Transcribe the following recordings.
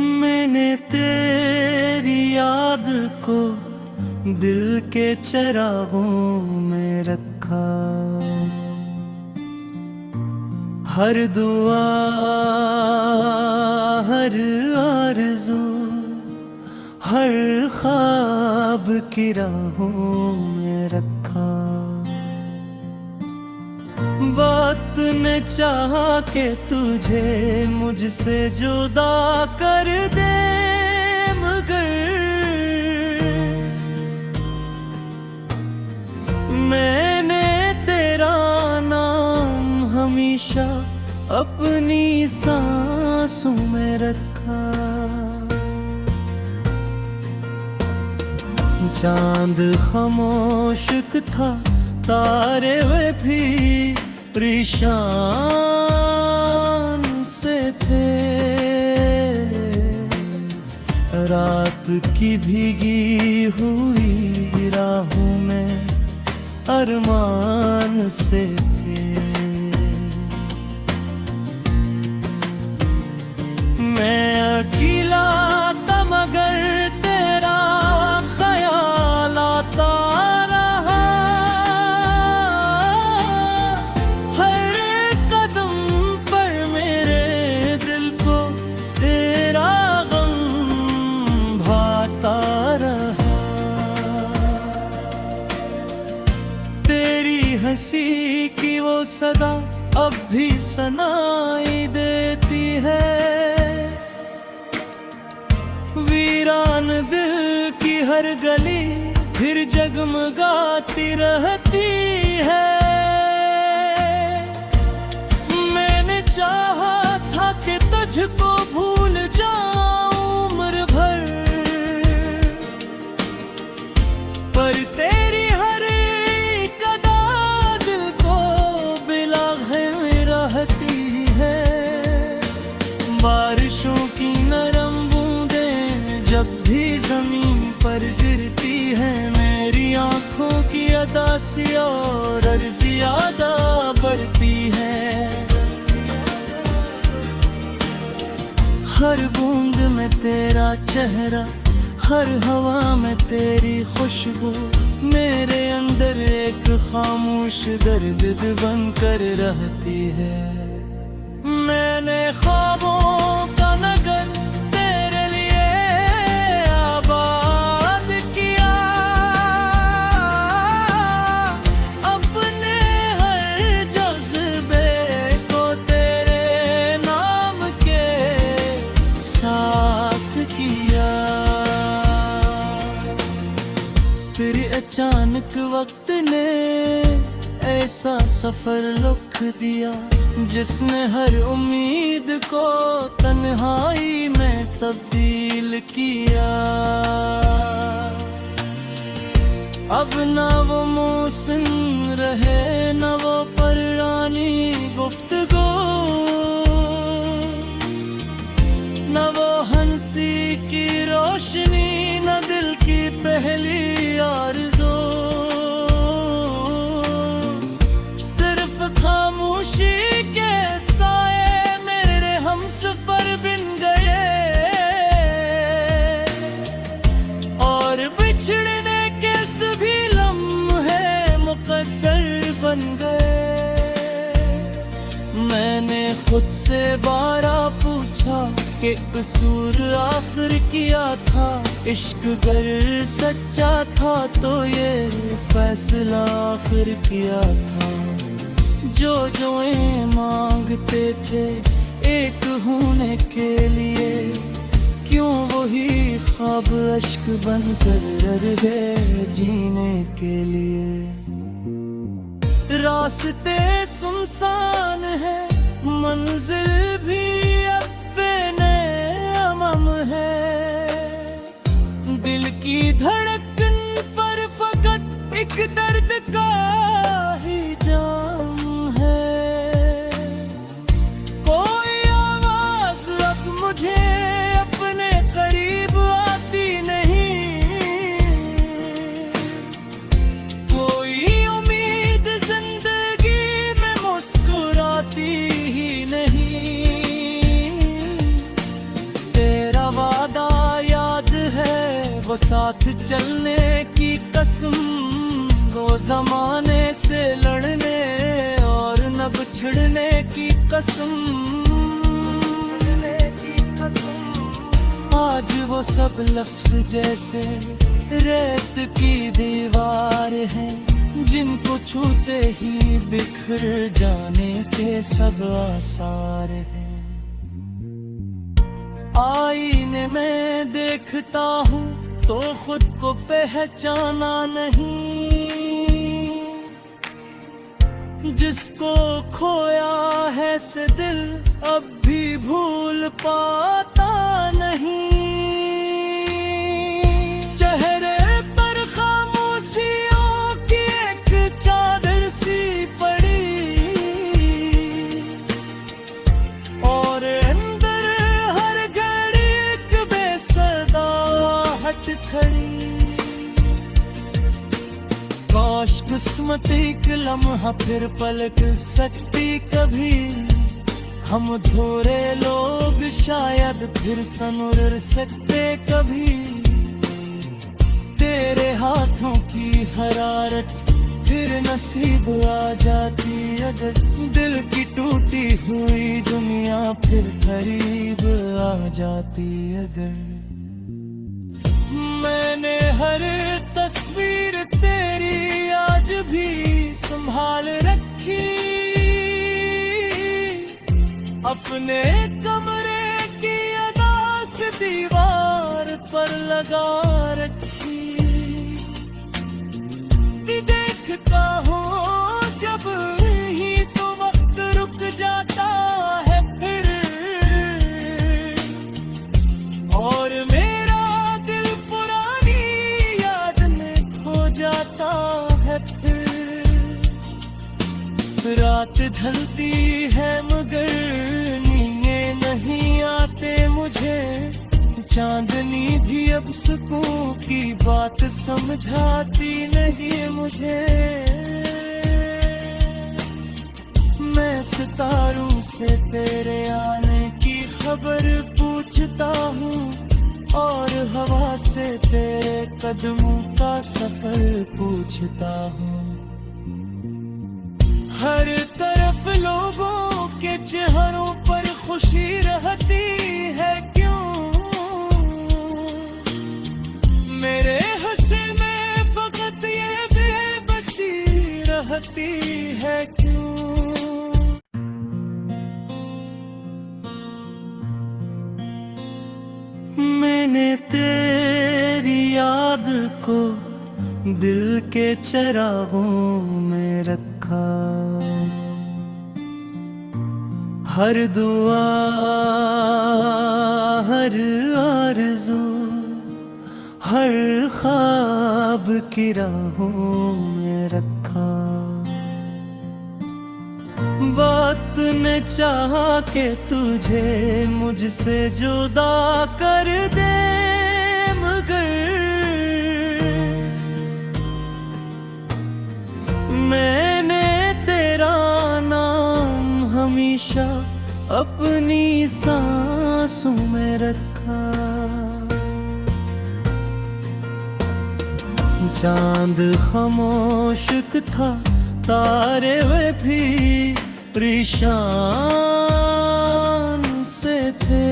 मैंने तेरी याद को दिल के चरागों में रखा। हर दुआ हर आरज़ू हर ख्वाब की राहों में रखा। वक्त ने चाहा कि तुझे मुझसे जुदा कर दे, मगर मैंने तेरा नाम हमेशा अपनी सांसों में रखा। चांद खामोश था, तारे वे भी परेशान से थे। रात की भीगी हुई राहों में अरमान से थे। मैं अकेला था मगर तेरा ख्याल आता रहा। हर कदम पर मेरे दिल को तेरा गम भाता रहा। तेरी हंसी की वो सदा अब भी सुनाई देती है। वीरान दिल की हर गली फिर जगमगाती रहती है। मैंने चाहा था कि तुझको भूल जाऊं उम्र भर, पर तेरी हर एक अदा दिल को बिलागे रहती है। बारिशों की नरम जब भी जमीन पर गिरती है, मेरी आंखों की अदा सी और अर्ज़ ज़्यादा बढ़ती है। हर बूंद में तेरा चेहरा, हर हवा में तेरी खुशबू, मेरे अंदर एक खामोश दर्द बनकर रहती है। मैंने ख्वाबों का नगर फिर अचानक वक्त ने ऐसा सफर रुख दिया, जिसने हर उम्मीद को तन्हाई में तब्दील किया। अब ना वो मौसम रहे, न वो पुरानी गुफ्तगू, न वो हंसी की रोशनी, न दिल की पहली आरज़ू। सिर्फ खामोशी के साए मेरे हमसफर बिन गए, और बिछड़ने के सभी लम्हे मुकद्दर बन गए। मैंने खुद से बारा पूछा कि कसूर आखिर किया था। इश्क गर सच्चा था तो ये फैसला आखिर किया था। जो मांगते थे एक होने के लिए, क्यों वही ख्वाब अश्क बनकर रह गए जीने के लिए। रास्ते सुनसान है, मंजिल भी अब बेनमम है। दिल की धड़कन पर फकत एक दर्द का ही जाम है। कोई आवाज अब मुझे अपने करीब आती नहीं, कोई उम्मीद जिंदगी में मुस्कुराती ही नहीं। तेरा वो साथ चलने की कसम, वो जमाने से लड़ने और न बिछड़ने की कसम। आज वो सब लफ्ज जैसे रेत की दीवार है, जिनको छूते ही बिखर जाने के सब आसार हैं। आईने में देखता हूँ तो खुद को पहचाना नहीं, जिसको खोया है से दिल अब भी भूल पाता नहीं। चेहरे पर खामोशियों की एक चादर सी पड़ी, और अंदर हर घड़ी एक बेसदा हट खड़ी। काश किस्मत एक लम्हा फिर पलट सकती कभी, हम धोरे लोग शायद फिर सनुर सकते कभी। तेरे हाथों की हरारत फिर नसीब आ जाती अगर, दिल की टूटी हुई दुनिया फिर करीब आ जाती अगर। मैंने हर तस्वीर तेरी आज भी संभाल रखी, अपने कमरे की अदास दीवार पर लगा रखी। देखता हूँ जब ही तो वक्त रुक जाता है फिर, और मेरा दिल पुरानी याद में खो जाता है फिर। रात ढलती है मगर नींदें नहीं आते मुझे, चांदनी भी अब सुकून की बात समझाती नहीं मुझे। मैं सितारों से तेरे आने की खबर पूछता हूँ, और हवा से तेरे कदमों का सफर पूछता हूँ। हर तरफ लोगों के चेहरों पर खुशी रहती है क्यों, मेरे हंसे में फकत ये बेबसी रहती है क्यों। मैंने तेरी याद को दिल के चरागों में रखा, हर दुआ हर आरज़ू हर ख्वाब की राहों में रखा। वक्त ने चाहा कि तुझे मुझसे जुदा कर दे, मगर मैंने तेरा नाम हमेशा अपनी सांसों में रखा। चांद खामोश था, तारे वे भी परेशान से थे,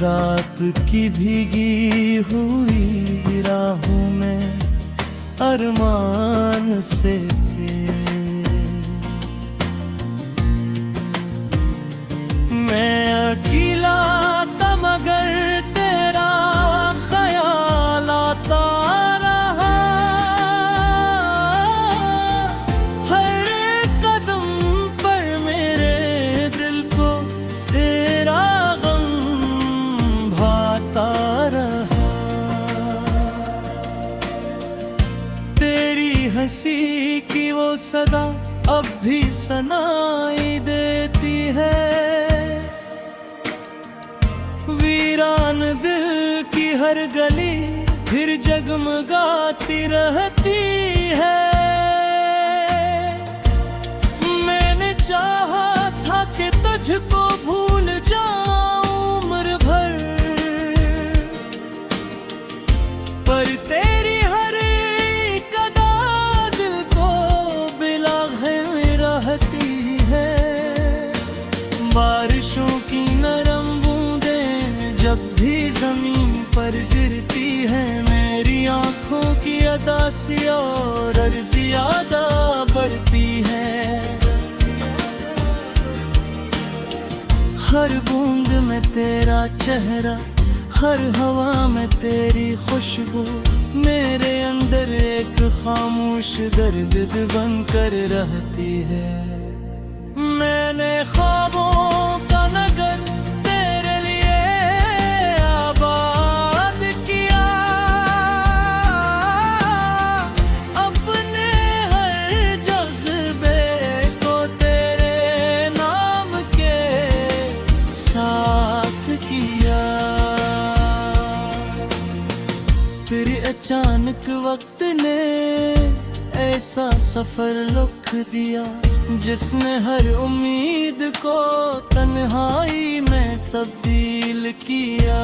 रात की भीगी हुई राहों में अरमान से थे। मैं अकेला था मगर तेरा ख्याल आता रहा, हर कदम पर मेरे दिल को तेरा गम भाता रहा। तेरी हंसी की वो सदा अब भी सुनाई देती है, वीरान दिल की हर गली फिर जगमगाती रहती है। मैंने चाहा था कि तुझको भूल जाऊं उम्र भर, पर गिरती है मेरी आंखों की अदा सी और अर्ज़ ज़्यादा बढ़ती है। हर बूंद में तेरा चेहरा, हर हवा में तेरी खुशबू, मेरे अंदर एक खामोश दर्द बनकर रहती है। मैंने ख्वाबों का नगर तेरे लिए आबाद किया, अपने हर जज्बे को तेरे नाम के साथ किया। फिर अचानक वक्त ने ऐसा सफर रुख दिया जिसने हर उम्मीद को तन्हाई में तब्दील किया।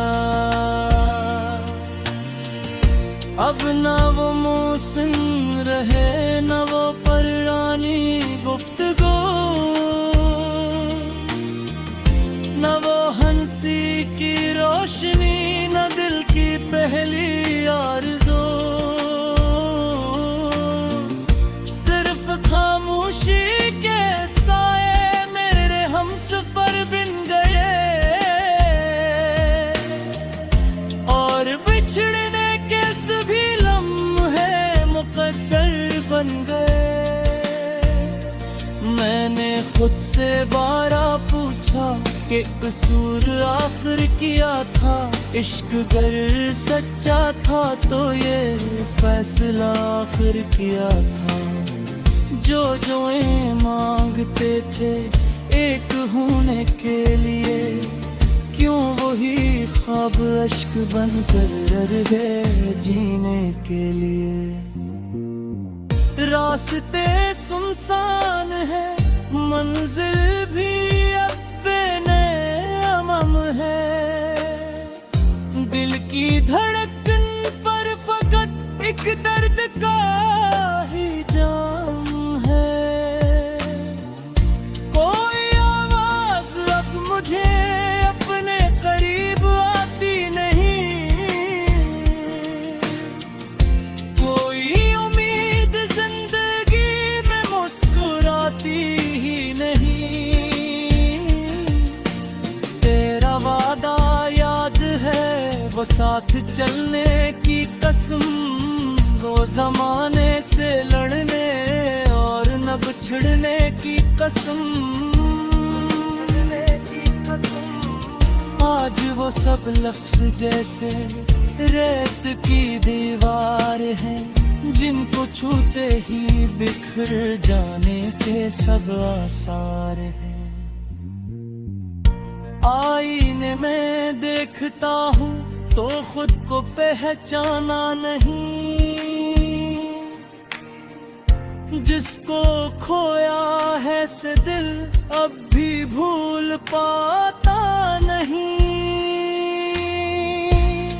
अब ना वो मौसम रहे, न वो पुरानी गुफ्तगू, न वो हंसी की रोशनी, न दिल की पहली आरज़ू। सिर्फ खामोशी के साए मेरे हमसफर बिन गए और बिछड़ने के सभी लम्हे मुकद्दर बन गए। मैंने खुद से बारा पूछा कि कसूर आखिर किया था, इश्क गर सच्चा था तो ये फैसला आखिर किया था। जो मांगते थे एक होने के लिए, क्यों वही ख्वाब अश्क बनकर रह गए जीने के लिए। रास्ते सुनसान है, मंजिल भी अब बेनमम है, दिल की धड़कन पर फकत एक दर्द का ही जाम है। कोई आवाज अब मुझे अपने करीब आती नहीं, कोई उम्मीद जिंदगी में मुस्कुराती ही नहीं। तेरा वादा याद है, वो साथ चलने की कसम, वो जमाने से लड़ने और न बिछड़ने की कसम। आज वो सब लफ्ज जैसे रेत की दीवार हैं, जिनको छूते ही बिखर जाने के सब आसार हैं। आईने में देखता हूँ तो खुद को पहचाना नहीं, जिसको खोया है से दिल अब भी भूल पाता नहीं।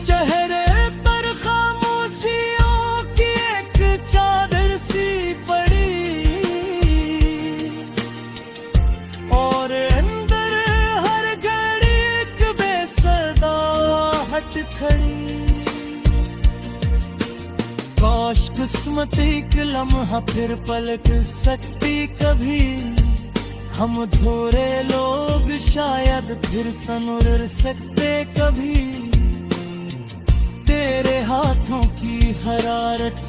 चेहरे पर खामोशियों की एक चादर सी पड़ी और अंदर हर घड़ी एक बेसदा हट खड़ी। काश किस्मत एक लम्हा फिर पलट सकती कभी, हम थोड़े लोग शायद फिर सनुर सकते कभी। तेरे हाथों की हरारत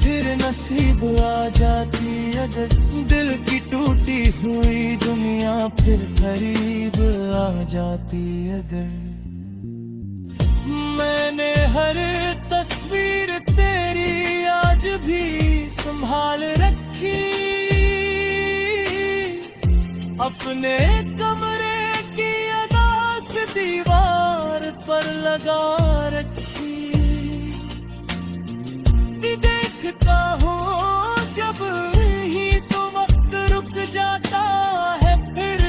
फिर नसीब आ जाती अगर, दिल की टूटी हुई दुनिया फिर करीब आ जाती अगर। मैंने हर तस्वीर तेरी आज भी संभाल रखी, अपने कमरे की अदास दीवार पर लगा रखी। देखता हूँ जब ही तो वक्त रुक जाता है फिर,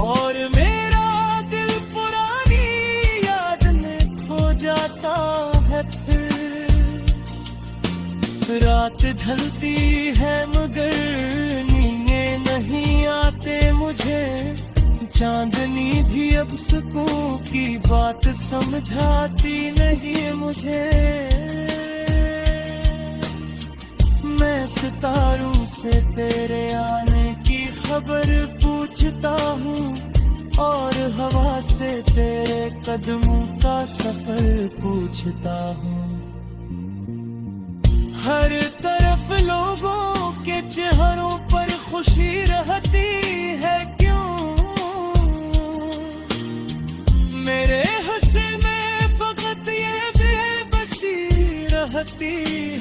और मेरा दिल पुरानी याद में खो जाता है फिर। रात ढलती है मगर नींदें नहीं आते मुझे, चांदनी भी अब सुकून की बात समझाती नहीं मुझे। मैं सितारों से तेरे आने की खबर पूछता हूँ और हवा से तेरे कदमों का सफर पूछता हूँ। हर तरफ लोगों के चेहरों पर खुशी रहती है क्यों? मेरे हंसे में फकत ये बेबसी रहती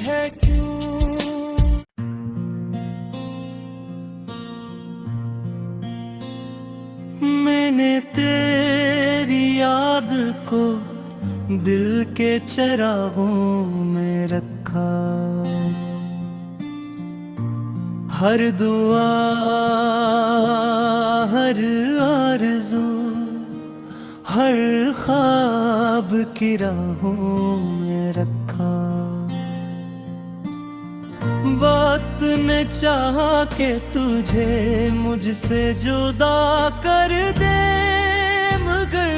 है क्यों? मैंने तेरी याद को दिल के चरागों में रखा। हर दुआ हर आरज़ू हर ख्वाब की राहों में रखा। वक्त ने चाहा कि तुझे मुझसे जुदा कर दे, मगर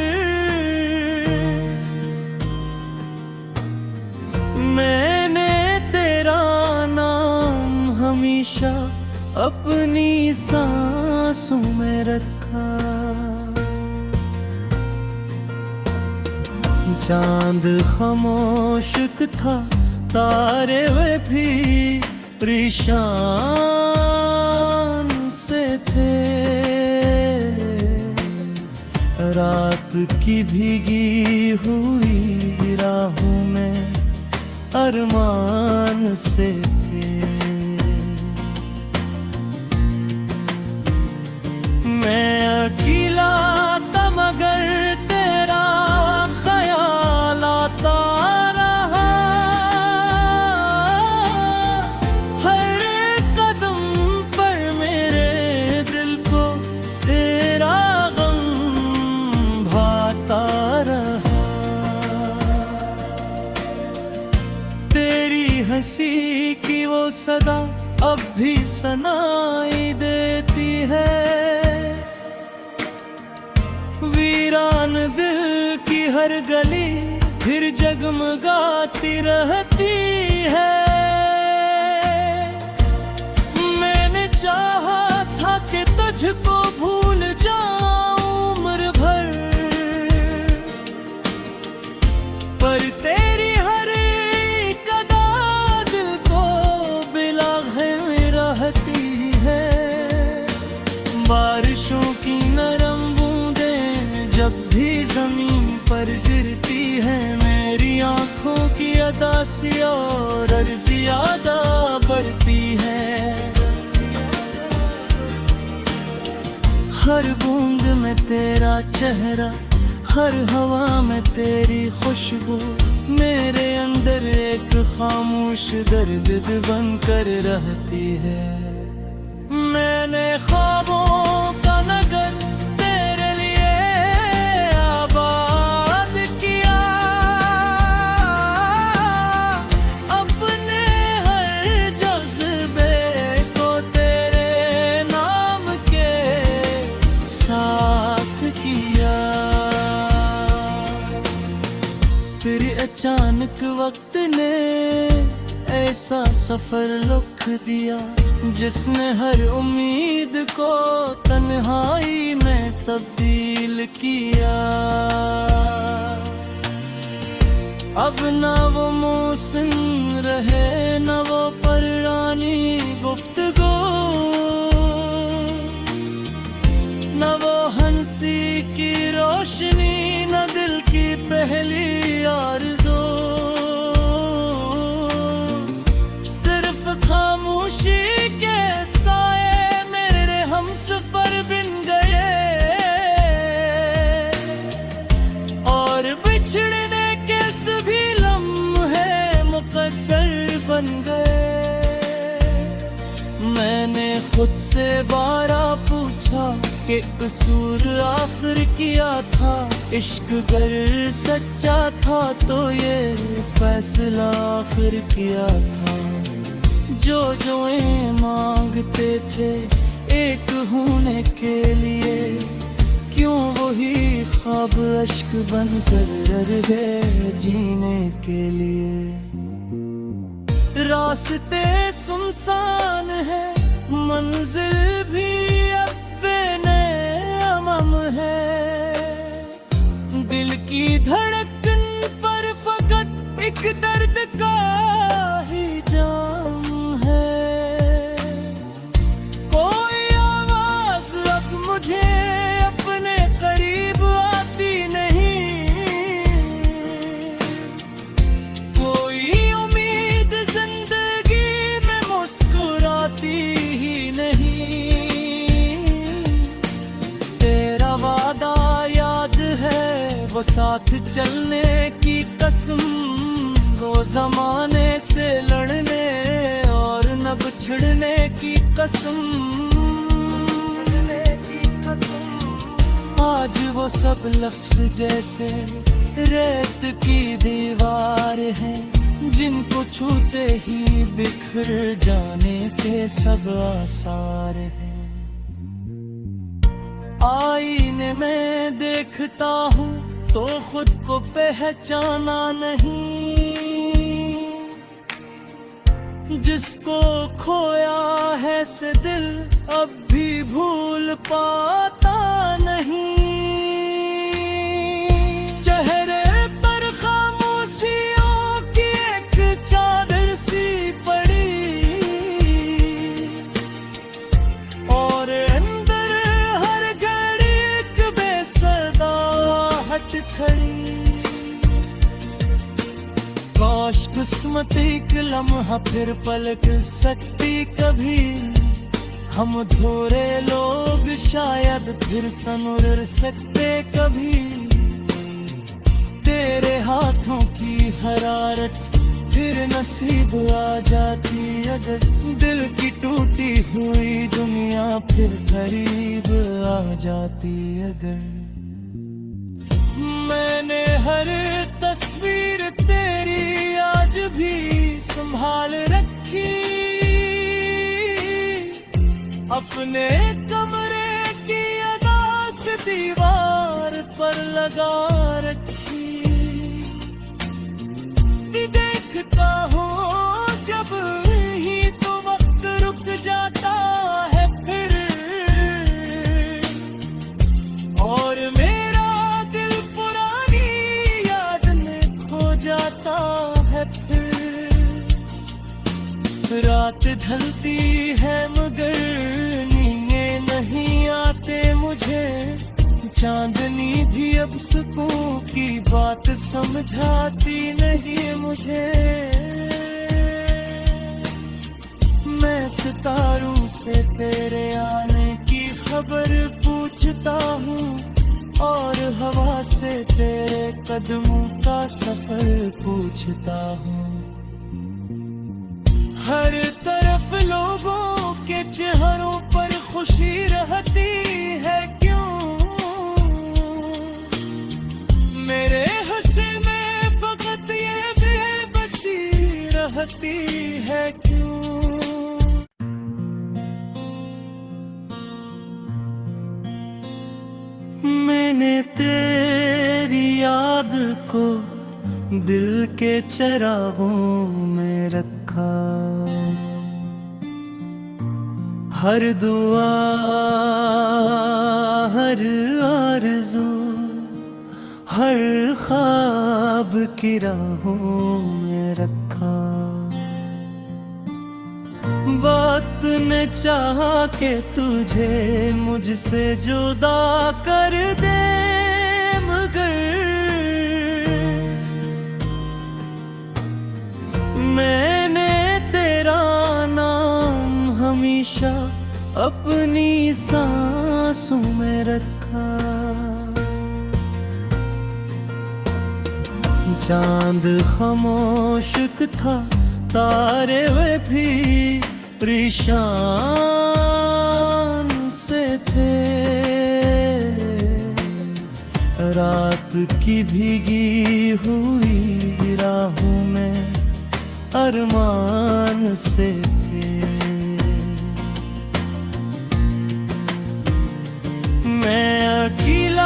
मैंने तेरा नाम हमेशा अपनी सांसों में रखा। चांद खामोश था, तारे वे भी परेशान से थे। रात की भीगी हुई राहों में अरमान से थे। मैं अकेला था मगर तेरा ख्याल आता रहा। हर कदम पर मेरे दिल को तेरा गम भाता रहा। तेरी हंसी की वो सदा अब भी सुनाई देती है। वीरान दिल की हर गली फिर जगमगाती रहती है। मैंने चाहा था कि तुझको भूल जाऊं उम्र भर, पर तेरी हर एक अदा दिल को बिलागे रहती है। बारिशों की नरम जब भी जमीन पर गिरती है, मेरी आंखों की अदासी और अर्ज़ ज़्यादा बढ़ती है। हर बूंद में तेरा चेहरा, हर हवा में तेरी खुशबू, मेरे अंदर एक खामोश दर्द बनकर रहती है। मैंने ख्वाबों का नगर अचानक वक्त ने ऐसा सफर रुख दिया जिसने हर उम्मीद को तन्हाई में तब्दील किया। अब ना वो मौसम रहे न वो पुरानी गुफ्तगू, न वो हंसी की रोशनी, न दिल की पहली आरज़ू। सिर्फ खामोशी के साए मेरे हमसफर बिन गए और बिछड़ने के सभी लम्हे मुकद्दर बन गए। मैंने खुद से बारा पूछा कि कसूर आखिर किया था। इश्क गर सच्चा था तो ये फैसला आखिर किया था। जो मांगते थे एक होने के लिए, क्यों वही ख्वाब अश्क बनकर रहे जीने के लिए। रास्ते सुनसान है, मंजिल भी अब बेनमम है। दिल की धड़कन पर फकत एक दर्द का ही जाम है। कोई आवाज अब मुझे अपने करीब आती नहीं, कोई उम्मीद जिंदगी में मुस्कुराती ही नहीं। तेरा वादा याद है, वो साथ चलने की कसम, वो जमाने से लड़ने और न बिछड़ने की कसम। आज वो सब लफ्ज जैसे रेत की दीवार है, जिनको छूते ही बिखर जाने के सब आसार है। आईने में देखता हूँ तो खुद को पहचाना नहीं, जिसको खोया है से दिल अब भी भूल पाता नहीं। चेहरे पर खामोशियों की एक चादर सी पड़ी, और अंदर हर घड़ी एक बेसदा हट खड़ी। काश किस्मत एक लम्हा फिर पलट सकती कभी, हम धोरे लोग शायद फिर सनुर सकते कभी। तेरे हाथों की हरारत फिर नसीब आ जाती अगर, दिल की टूटी हुई दुनिया फिर करीब आ जाती अगर। मैंने हर तस्वीर तेरी आज भी संभाल रखी, अपने कमरे की अदास दीवार पर लगा रखी। देखता हूँ जब ही तो वक्त रुक जाता है फिर, और मेरा दिल पुरानी याद में खो जाता है फिर। रात ढलती है मगर नींदे नहीं आते मुझे, चांदनी भी अब सुकून की बात समझाती नहीं मुझे। मैं सितारों से तेरे आने की खबर पूछता हूँ, और हवा से तेरे कदमों का सफर पूछता हूँ। हर तरफ लोगों के चेहरों पर खुशी रहती है क्यों, मेरे हंसे में फकत ये बेबसी रहती है क्यों। मैंने तेरी याद को दिल के चरागों में रखा, हर दुआ हर आरज़ू हर ख्वाब की राहों में रखा। वक्त ने चाहा कि तुझे मुझसे जुदा कर दे, मगर मैंने तेरा नाम हमेशा अपनी सांसों में रखा। चांद खामोश था, तारे वे भी परेशान से थे। रात की भीगी हुई राहों में अरमान से थे। मैं अकेला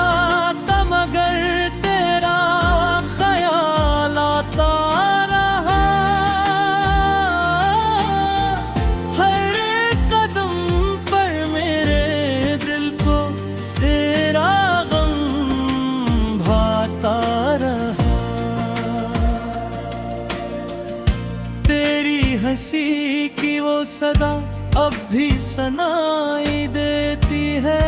धड़का अब भी सुनाई देती है।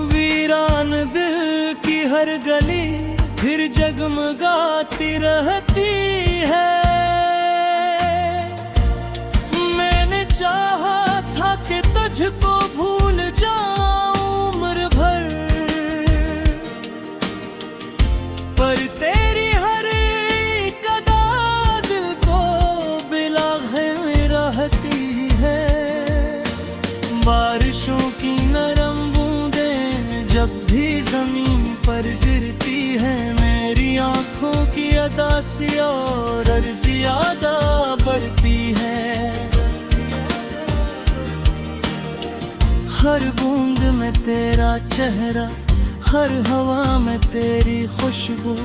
वीरान दिल की हर गली फिर जगमगाती रहती है। मैंने चाहा था कि तुझको भूल जाऊं उम्र भर, पर तेरी हर एक अदा दिल को बिलागे रहती है। बारिशों की नरम बूंदें जब भी जमीन पर गिरती है, मेरी आंखों की अदा सी और अर्ज़ ज्यादा बढ़ती है। हर बूंद में तेरा चेहरा, हर हवा में तेरी खुशबू,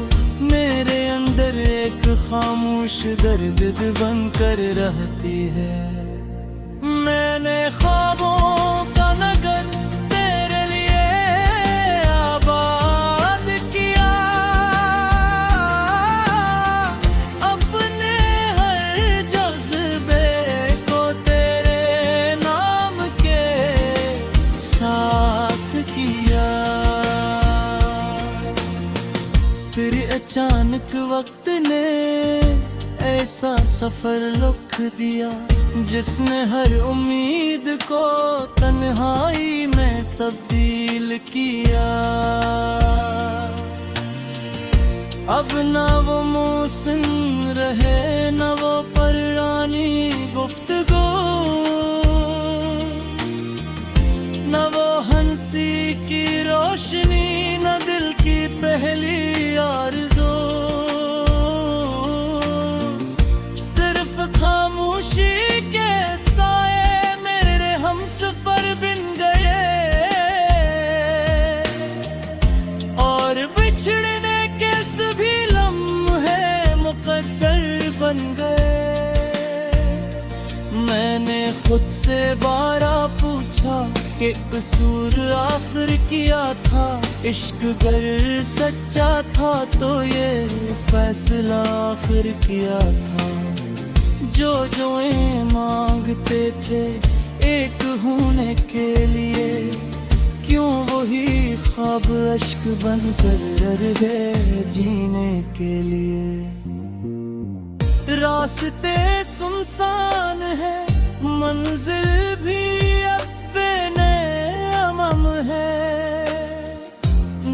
मेरे अंदर एक खामोश दर्द बनकर रहती है। मैंने ख्वाबों का नगर तेरे लिए आबाद किया, अपने हर जज्बे को तेरे नाम के साथ किया। फिर अचानक वक्त ने ऐसा सफर रुख दिया, जिसने हर उम्मीद को तन्हाई में तब्दील किया। अब ना वो मौसम रहे, न वो पुरानी गुफ्तगू, न वो हंसी की रोशनी, न दिल की पहली आरज़ू। सिर्फ खामोशी के साए मेरे हमसफर बिन गए, और बिछड़ने के सभी लम्हे मुकद्दर बन गए। मैंने खुद से बारा पूछा कि कसूर आखिर किया था, इश्क गर सच्चा था तो ये फैसला आखिर किया था। जो मांगते थे एक होने के लिए, क्यों वही ख्वाब अश्क बनकर रह गए जीने के लिए। रास्ते सुनसान है, मंजिल भी अब बेनमम है।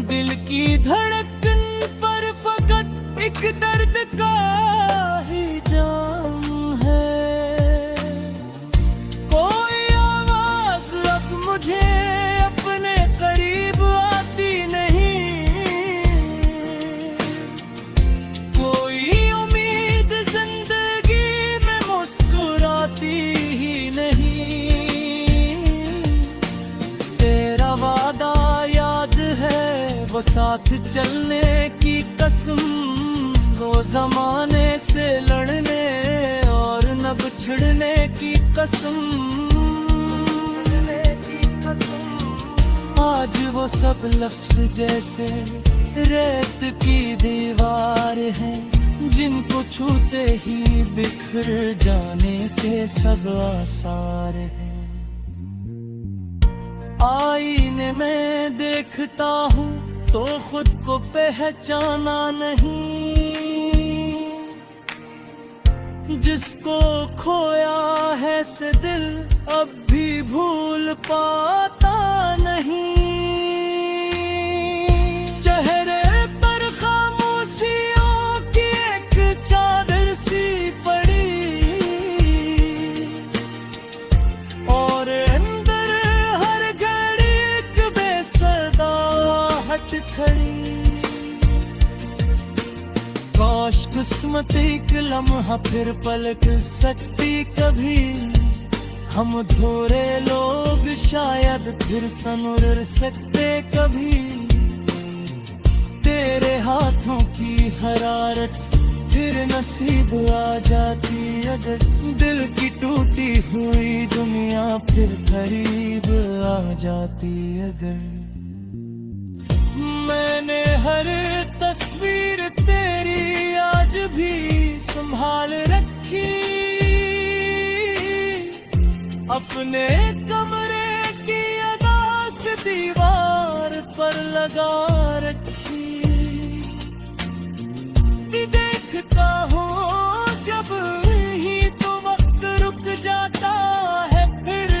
दिल की धड़कन पर फकत एक दर्द का ही जाम है। कोई आवाज अब मुझे अपने करीब आती नहीं, कोई उम्मीद जिंदगी में मुस्कुराती ही नहीं। तेरा वादा याद है, वो साथ चलने की कसम, वो जमाने से लड़ने और न बिछड़ने की कसम। आज वो सब लफ्ज जैसे रेत की दीवार हैं, जिनको छूते ही बिखर जाने के सब आसार हैं। आईने में देखता हूँ तो खुद को पहचाना नहीं, जिसको खोया है से दिल अब भी भूल पाता नहीं। चेहरे पर खामोशियों की एक चादर सी पड़ी, और अंदर हर घड़ी एक बेसदा हट खड़ी। काश किस्मत एक लम्हा फिर पलट सकती कभी, हम धोरे लोग शायद फिर सनुर सकते कभी। तेरे हाथों की हरारत फिर नसीब आ जाती अगर, दिल की टूटी हुई दुनिया फिर करीब आ जाती अगर। मैंने हर तस्वीर तेरी आज भी संभाल रखी, अपने कमरे की अदास दीवार पर लगा रखी। देखता हूँ जब ही तो वक्त रुक जाता है फिर,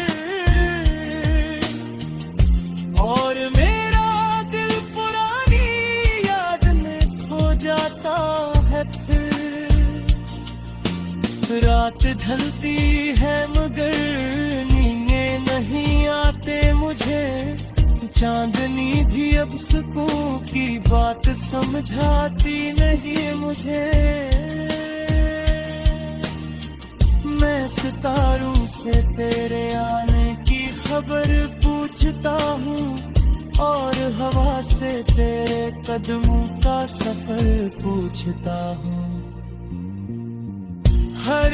और मेरा दिल पुरानी याद में खो जाता है फिर। रात ढलती है मगर नींदे नहीं आते मुझे, चांदनी भी अब सुकून की बात समझाती नहीं मुझे। मैं सितारों से तेरे आने की खबर पूछता हूँ, और हवा से तेरे कदमों का सफर पूछता हूँ। हर